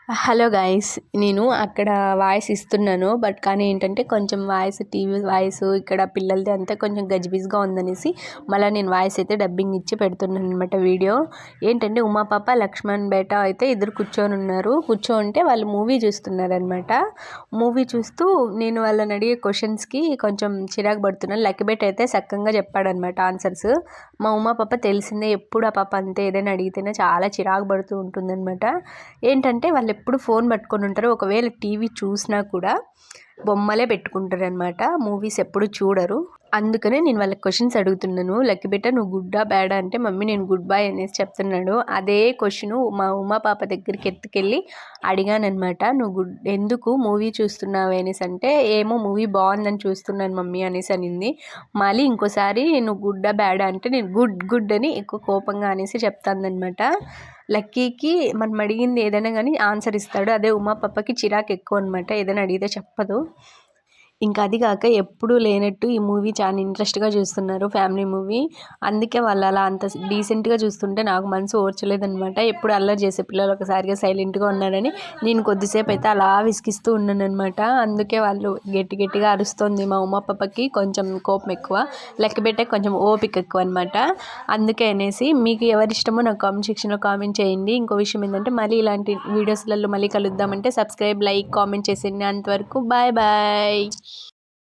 Hello guys, నేను అక్కడ voice ఇస్తున్నాను. కానీ ఏంటంటే కొంచెం వాయిస్ టీవీ వాయిస్ ఇక్కడ పిల్లలది అంతా కొంచెం గజిబిజిగా ఉందనేసి మళ్ళీ నేను వాయిస్ అయితే డబ్బింగ్ ఇచ్చి పెడుతున్నాను అనమాట. వీడియో ఏంటంటే ఉమా పాప లక్ష్మణ్ బేట అయితే ఇద్దరు కూర్చోంటే వాళ్ళు మూవీ చూస్తున్నారు అనమాట. మూవీ చూస్తూ నేను వాళ్ళని అడిగే క్వశ్చన్స్కి కొంచెం చిరాకు పడుతున్నాను. లక్కీ బేట అయితే చక్కగా చెప్పాడనమాట ఆన్సర్స్. మా ఉమా పాప తెలిసిందే, ఎప్పుడు ఆ పాప అంతే, ఏదైనా అడిగితేనే చాలా చిరాకు పడుతూ ఉంటుందన్నమాట. ఏంటంటే వాళ్ళు ఎప్పుడు ఫోన్ పట్టుకొని ఉంటారు. ఒకవేళ టీవీ చూసినా కూడా బొమ్మలే పెట్టుకుంటారు అనమాట. మూవీస్ ఎప్పుడు చూడరు. అందుకనే నేను వాళ్ళకి క్వశ్చన్స్ అడుగుతున్నాను. లక్కీ బేట నువ్వు గుడ్డా బ్యాడా అంటే మమ్మీ నేను గుడ్ బాయ్ అనేసి చెప్తున్నాడు. అదే క్వశ్చన్ మా ఉమా పాప దగ్గరికి ఎత్తుకెళ్ళి అడిగానమాట. నువ్వు ఎందుకు మూవీ చూస్తున్నావు అనేసి అంటే ఏమో మూవీ బాగుందని చూస్తున్నాను మమ్మీ అనేసి అనింది. మళ్ళీ ఇంకోసారి నువ్వు గుడ్డా బ్యాడా అంటే నేను గుడ్ అని ఎక్కువ కోపంగా అనేసి చెప్తానమాట. లక్కీకి మనం అడిగింది ఏదైనా కానీ ఆన్సర్ ఇస్తాడు. అదే ఉమా పాపకి చిరాకు ఎక్కువ అనమాట, ఏదైనా అడిగితే చెప్పదు. ఇంకా అది కాక ఎప్పుడూ లేనట్టు ఈ మూవీ చాలా ఇంట్రెస్ట్గా చూస్తున్నారు, ఫ్యామిలీ మూవీ. అందుకే వాళ్ళు అలా అంత డీసెంట్గా చూస్తుంటే నాకు మనసు ఓర్చలేదనమాట. ఎప్పుడు అల్లరి చేసే పిల్లలు ఒకసారిగా సైలెంట్గా ఉన్నారని నేను కొద్దిసేపు అయితే అలా విసిగిస్తూ ఉన్నాను అనమాట. అందుకే వాళ్ళు గట్టిగా అరుస్తుంది. మా ఉమా పాపకి కొంచెం కోపం ఎక్కువ, లెక్క పెట్టే కొంచెం ఓపిక ఎక్కువ అనమాట. అందుకే అనేసి మీకు ఎవరి ఇష్టమో నాకు కామెంట్ సెక్షన్లో కామెంట్ చేయండి. ఇంకో విషయం ఏంటంటే మళ్ళీ ఇలాంటి వీడియోస్లలో మళ్ళీ కలుద్దామంటే సబ్స్క్రైబ్, లైక్, కామెంట్ చేసేయండి. అంతవరకు బాయ్ బాయ్.